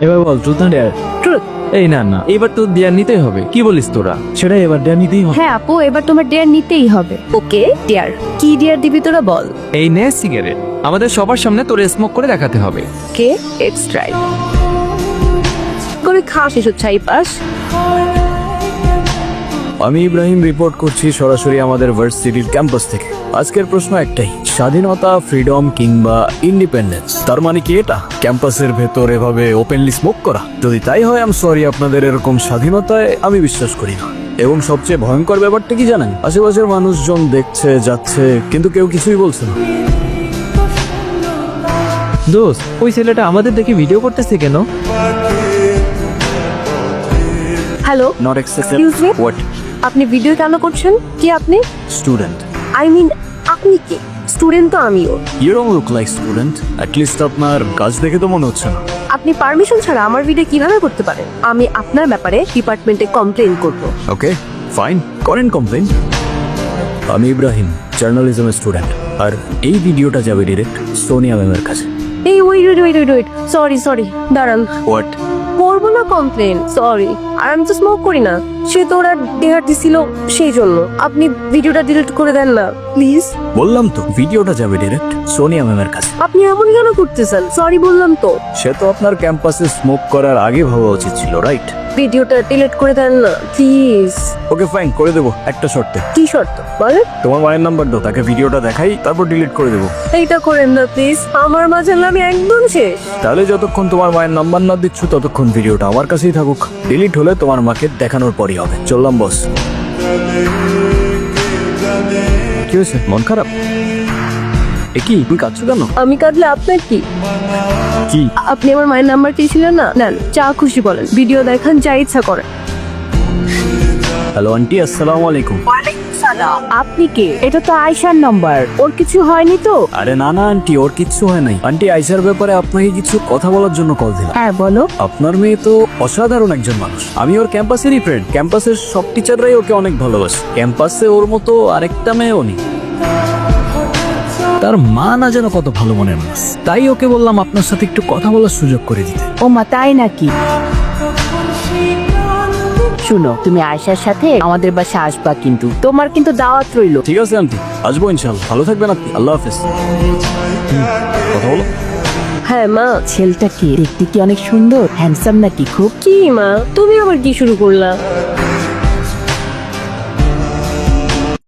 এবার বল ট্রুথ না dare? Truth. এই না না, এবার তো ডেয়ার নিতেই হবে। কি বলিস তোরা? সেটা এবার ডেয়ার নিতেই হবে। হ্যাঁ আপু, এবার তোমার ডেয়ার নিতেই হবে। ওকে ডিয়ার, কি ডিয়ার দিবি তোরা বল। এই নে সিগারেট, আমাদের সবার সামনে তোর স্মোক করে দেখাতে হবে। কে এক্সট্রা করে খাওয়া শেষ হচ্ছে এই পাস। আমি ইব্রাহিম রিপোর্ট করছি সরাসরি আমাদের ভার্সিটির ক্যাম্পাস থেকে। আজকের প্রশ্ন একটাই, স্বাধীনতা, ফ্রিডম কিংবা ইন্ডিপেন্ডেন্স, তার মানে কি এটা ক্যাম্পাসের ভেতর এভাবে ওপেনলি স্মোক করা? যদি তাই হয় আই এম সরি, আপনাদের এরকম স্বাধীনতায় আমি বিশ্বাস করি না। এবং সবচেয়ে ভয়ঙ্কর ব্যাপারটা কি জানেন? আশেপাশের মানুষজন দেখছে যাচ্ছে কিন্তু কেউ কিছুই বলছে না। দোস্ত, ওই ছেলেটা আমাদের দেখে ভিডিও করতেছে কেন? Hello, not Excuse me? What? আপনি ভিডিও কেন করছেন? কি আপনি? স্টুডেন্ট। আই মিন আপনি কি স্টুডেন্ট? তো আমিও। You don't look like student, at least আপনার কাজ দেখে তো মনে হচ্ছে না। আপনি পারমিশন ছাড়া আমার ভিডিও কিভাবে করতে পারেন? আমি আপনার ব্যাপারে ডিপার্টমেন্টে কমপ্লেইন করব। ওকে ফাইন, করেন কমপ্লেন। আমি ইব্রাহিম, জার্নালিজমের স্টুডেন্ট, আর এই ভিডিওটা যাবে ডিরেক্ট সোনিয়া ম্যামের কাছে। এই ওয়েট, সরি দাঁড়ান। হোয়াট? করবো না কমপ্লেন, সরি। আর আমি তো স্মোক করি না। সে তো ওরা ডেয়ার দিছিল, সেই জন্য আপনি ভিডিওটা ডিলিট করে দেন না প্লিজ। বললাম তো ভিডিওটা যাবে ডিরেক্ট সোনিয়া ম্যামের কাছে। আপনি এমন কেন করতেছেন? সরি বললাম তো। সে তো আপনার ক্যাম্পাসে স্মোক করার আগে ভাবা উচিত ছিল, রাইট? ভিডিওটা ডিলিট করে দেন না প্লিজ। ওকে ফাইন, করে দেবো একটা শর্তে। কি শর্ত বলেন? তোমার মায়ের নাম্বার দাও, তাকে ভিডিওটা দেখাই, তারপর ডিলিট করে দেবো। এইটা করেন না প্লিজ, আমার মাঝে আমি একদম শেষ। তাহলে যতক্ষণ তোমার মায়ের নাম্বার না দিচ্ছ ততক্ষণ ভিডিওটা আমার কাছেই থাকুক। ডিলিট হলে তোমার মাকে দেখানোর পরই হবে। চললাম বস। কি হয়েছে, মন খারাপ? এ কি, তুমি কাঁদছো কেন? আমি কাঁদলে আপনার কি? কি? আপনি আমার মায়ের নাম্বার চেয়েছিলেন না, নেন যা খুশি বলেন, ভিডিও দেখান, যা ইচ্ছা করেন। হ্যালো আন্টি, আসসালামু আলাইকুম। আপনি কে? এটা তো আয়শার নাম্বার, ওর কিছু হয়নি তো? আরে না না আন্টি, ওর কিচ্ছু হয় নাই। আন্টি, আইসার ব্যাপারে আপনাকে কিছু কথা বলার জন্য কল দিলাম। হ্যাঁ বলো। আপনার মেয়ে তো অসাধারণ একজন মানুষ। আমি ওর ক্যাম্পাসেরই ফ্রেন্ড, ক্যাম্পাসের সব টিচাররাই ওকে অনেক ভালোবাসে। ক্যাম্পাসে ওর মতো আরেকটা মেয়েও নেই। তার মা না যেন কত ভালো মনের মানুষ, তাই ওকে বললাম আপনার সাথে একটু কথা বলার সুযোগ করে দিতে। ও মা, তাই নাকি? শুনো, তুমি আয়শার সাথে আমাদের বাসা আসবা, কিন্তু তোমার কিন্তু দাওয়াত রইলো। ঠিক আছে আন্টি, আসবো ইনশাল্লাহ। ভালো থাকবেন আপনি, আল্লাহ হাফেজ। কথা বলো। হ্যাঁ মা। ছেলেটা কি দেখতে কি অনেক সুন্দর, হ্যান্ডসাম নাকি খুব? কি মা, তুমি আবার কি শুরু করলা?